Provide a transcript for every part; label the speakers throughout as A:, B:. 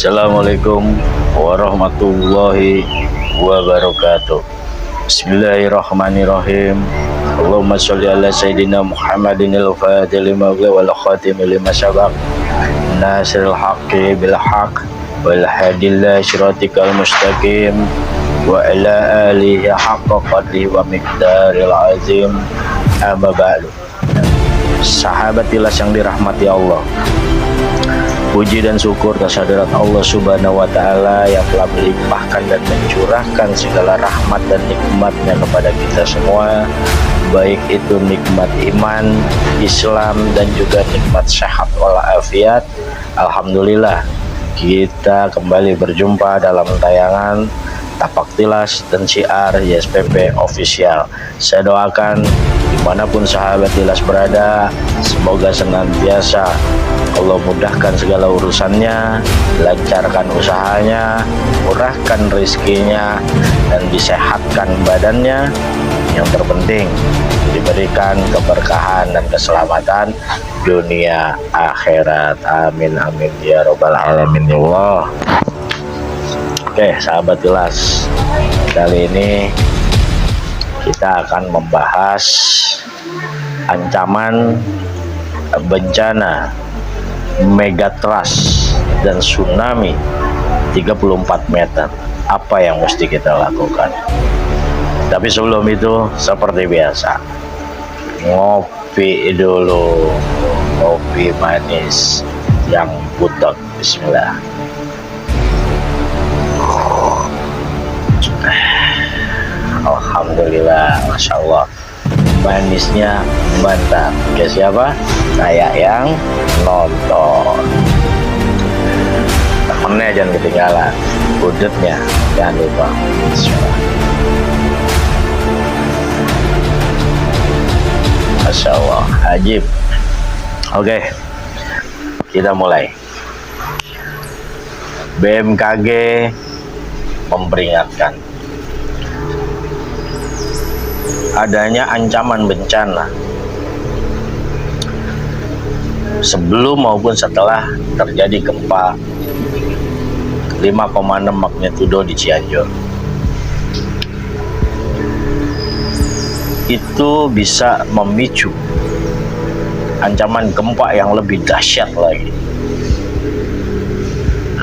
A: Assalamualaikum warahmatullahi wabarakatuh. Bismillahirrahmanirrahim. Allahumma sholli ala sayyidina Muhammadin al-fatih lima wal khatim lima sabaq nasiril haqqi bil haqq wal hadilla syiratikal mustaqim wa ala alihi haqqa qadri wa miqdaril azim. Amma ba'du. Sahabat Ilas yang dirahmati Allah, puji dan syukur kehadirat Allah Subhanahu wa Ta'ala yang telah melimpahkan dan mencurahkan segala rahmat dan nikmatnya kepada kita semua, baik itu nikmat iman, Islam, dan juga nikmat sehat walafiat. Alhamdulillah, kita kembali berjumpa dalam tayangan Tapak Tilas dan Syiar YSPP Official. Saya doakan dimanapun sahabat Tilas berada, semoga senantiasa Allah mudahkan segala urusannya, lancarkan usahanya, murahkan rezekinya, dan disehatkan badannya. Yang terpenting diberikan keberkahan dan keselamatan dunia akhirat. Amin amin ya robbal alamin ya Allah. Oke sahabat Tilas, kali ini kita akan membahas ancaman bencana megatrust dan tsunami 34 meter. Apa yang mesti kita lakukan? Tapi sebelum itu, seperti biasa, ngopi dulu, kopi manis yang butek. Bismillah. Alhamdulillah, Masya Allah, manisnya mantap. Ke siapa? Kayak yang nonton. Temennya jangan ketinggalan, budetnya jangan lupa. Masya Allah, ajib. Oke, kita mulai. BMKG memperingatkan adanya ancaman bencana sebelum maupun setelah terjadi gempa 5,6 magnitudo di Cianjur. Itu bisa memicu ancaman gempa yang lebih dahsyat lagi,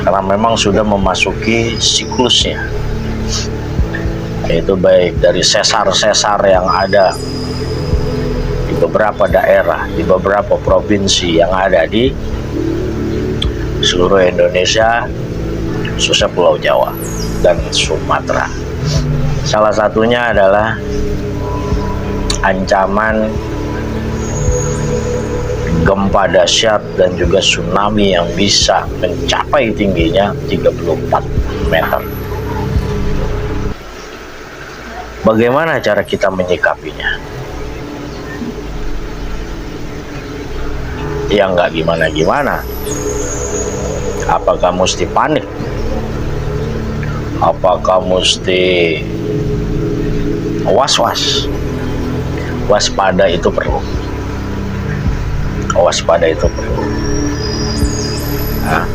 A: karena memang sudah memasuki siklusnya, yaitu baik dari sesar-sesar yang ada di beberapa daerah, di beberapa provinsi yang ada di seluruh Indonesia, khususnya Pulau Jawa dan Sumatera. Salah satunya adalah ancaman gempa dahsyat dan juga tsunami yang bisa mencapai tingginya 34 meter. Bagaimana cara kita menyikapinya? Ya nggak gimana-gimana. Apakah mesti panik? Apakah mesti was-was? Waspada itu perlu. Waspada itu perlu. Nah,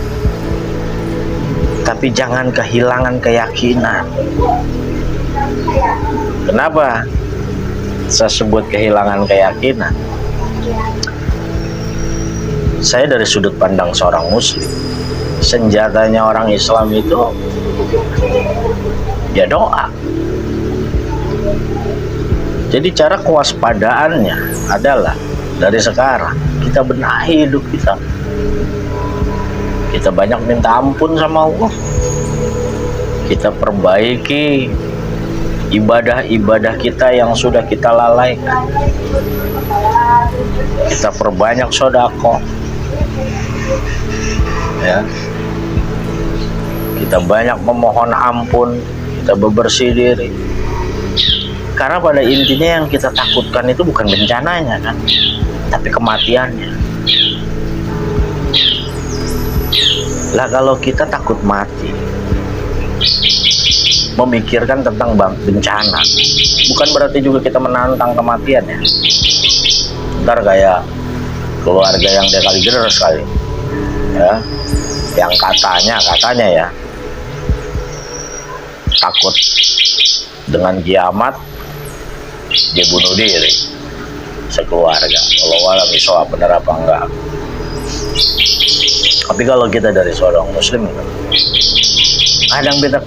A: tapi jangan kehilangan keyakinan. Kenapa saya sebut kehilangan keyakinan? Saya dari sudut pandang seorang muslim, senjatanya orang Islam itu ya doa. Jadi cara kewaspadaannya adalah dari sekarang kita benahi hidup kita. Kita banyak minta ampun sama Allah. Kita perbaiki ibadah-ibadah kita yang sudah kita lalaikan. Kita perbanyak sedekah, ya. Kita banyak memohon ampun, kita bebersih diri. Karena pada intinya yang kita takutkan itu bukan bencananya kan, tapi kematiannya. Lah kalau kita takut mati, memikirkan tentang bencana, bukan berarti juga kita menantang kematian ya. Ntar kayak keluarga yang dia kali sekali, ya, yang katanya ya takut dengan kiamat, dia bunuh diri sekeluarga. Walau alam iswa benar apa enggak. Tapi kalau kita dari seorang muslim, kadang kita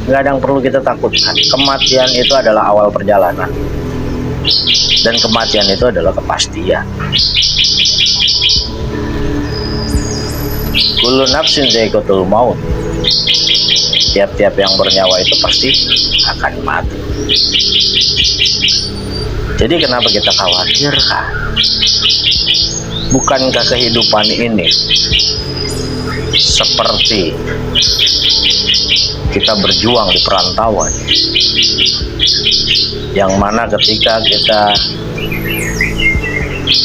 A: nggak ada yang perlu kita takutkan. Kematian itu adalah awal perjalanan, dan kematian itu adalah kepastian. Kullu nafsin za'iqatul maut. Tiap-tiap yang bernyawa itu pasti akan mati. Jadi kenapa kita khawatir? Bukankah kehidupan ini seperti kita berjuang di perantauan, yang mana ketika kita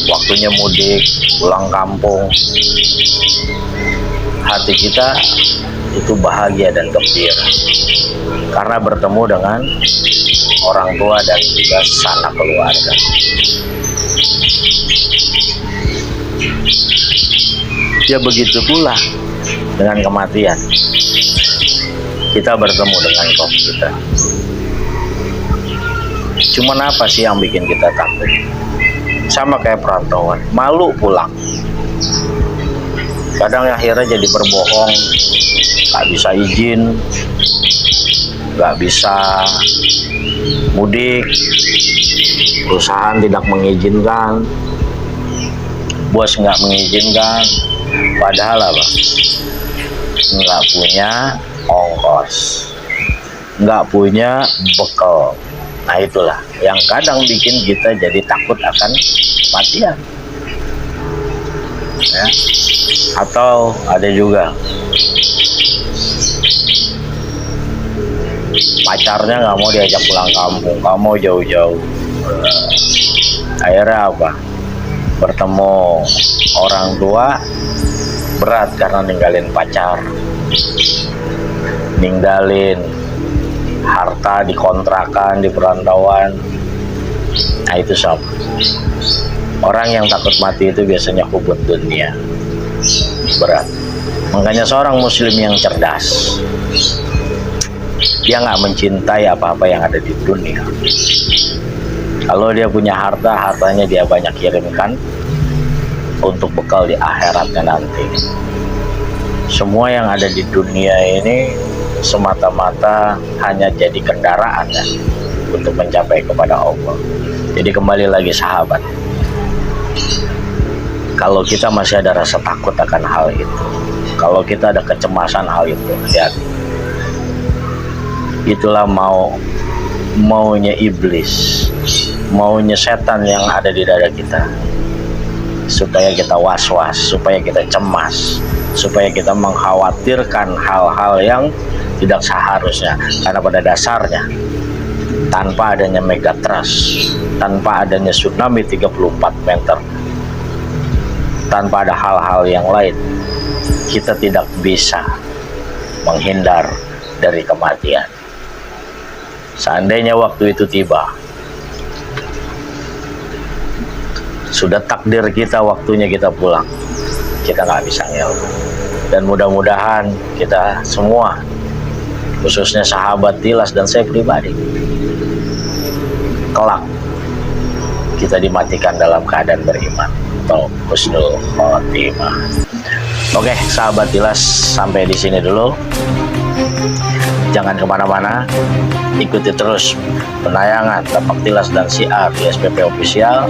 A: waktunya mudik, pulang kampung, hati kita itu bahagia dan gembira karena bertemu dengan orang tua dan juga sanak keluarga. Ya begitu pula dengan kematian, kita bertemu dengan Rob kita. Cuman apa sih yang bikin kita takut? Sama kayak perantauan, malu pulang. Kadang akhirnya jadi berbohong, gak bisa izin, gak bisa mudik, perusahaan tidak mengizinkan, bos nggak mengizinkan, padahal apa? Nggak punya ongkos, nggak punya bekal. Nah itulah yang kadang bikin kita jadi takut akan kematian. Ya. Atau ada juga pacarnya nggak mau diajak pulang kampung, nggak mau jauh-jauh. Akhirnya apa? Bertemu orang tua berat karena ninggalin pacar, ninggalin harta di kontrakan, di perantauan. Nah itu sama. Orang yang takut mati itu biasanya hubud dunia, berat. Makanya seorang muslim yang cerdas, dia nggak mencintai apa-apa yang ada di dunia. Kalau dia punya harta, hartanya dia banyak kirimkan untuk bekal di akhiratnya nanti. Semua yang ada di dunia ini semata-mata hanya jadi kendaraan ya, untuk mencapai kepada Allah. Jadi kembali lagi sahabat, kalau kita masih ada rasa takut akan hal itu, kalau kita ada kecemasan hal itu, hati-hati. Itulah maunya iblis, maunya setan yang ada di dada kita, supaya kita was-was, supaya kita cemas, supaya kita mengkhawatirkan hal-hal yang tidak seharusnya. Karena pada dasarnya tanpa adanya megatrust, tanpa adanya tsunami 34 meter, tanpa ada hal-hal yang lain, kita tidak bisa menghindar dari kematian. Seandainya waktu itu tiba, sudah takdir kita, waktunya kita pulang, kita nggak bisa ngelak. Dan mudah-mudahan kita semua, khususnya sahabat Tilas dan saya pribadi, kelak kita dimatikan dalam keadaan beriman atau husnul khotimah. Oke, sahabat Tilas, sampai di sini dulu. Jangan kemana-mana, ikuti terus penayangan Tapak Tilas dan Syiar di SPP Official.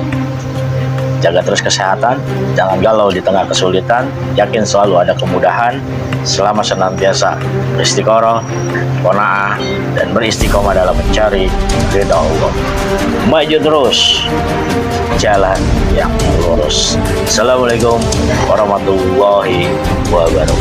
A: Jaga terus kesehatan, jangan galau di tengah kesulitan, yakin selalu ada kemudahan, selama senantiasa beristiqoroh, qanaah, dan beristiqomah dalam mencari ridha Allah. Maju terus jalan yang lurus. Assalamualaikum warahmatullahi wabarakatuh.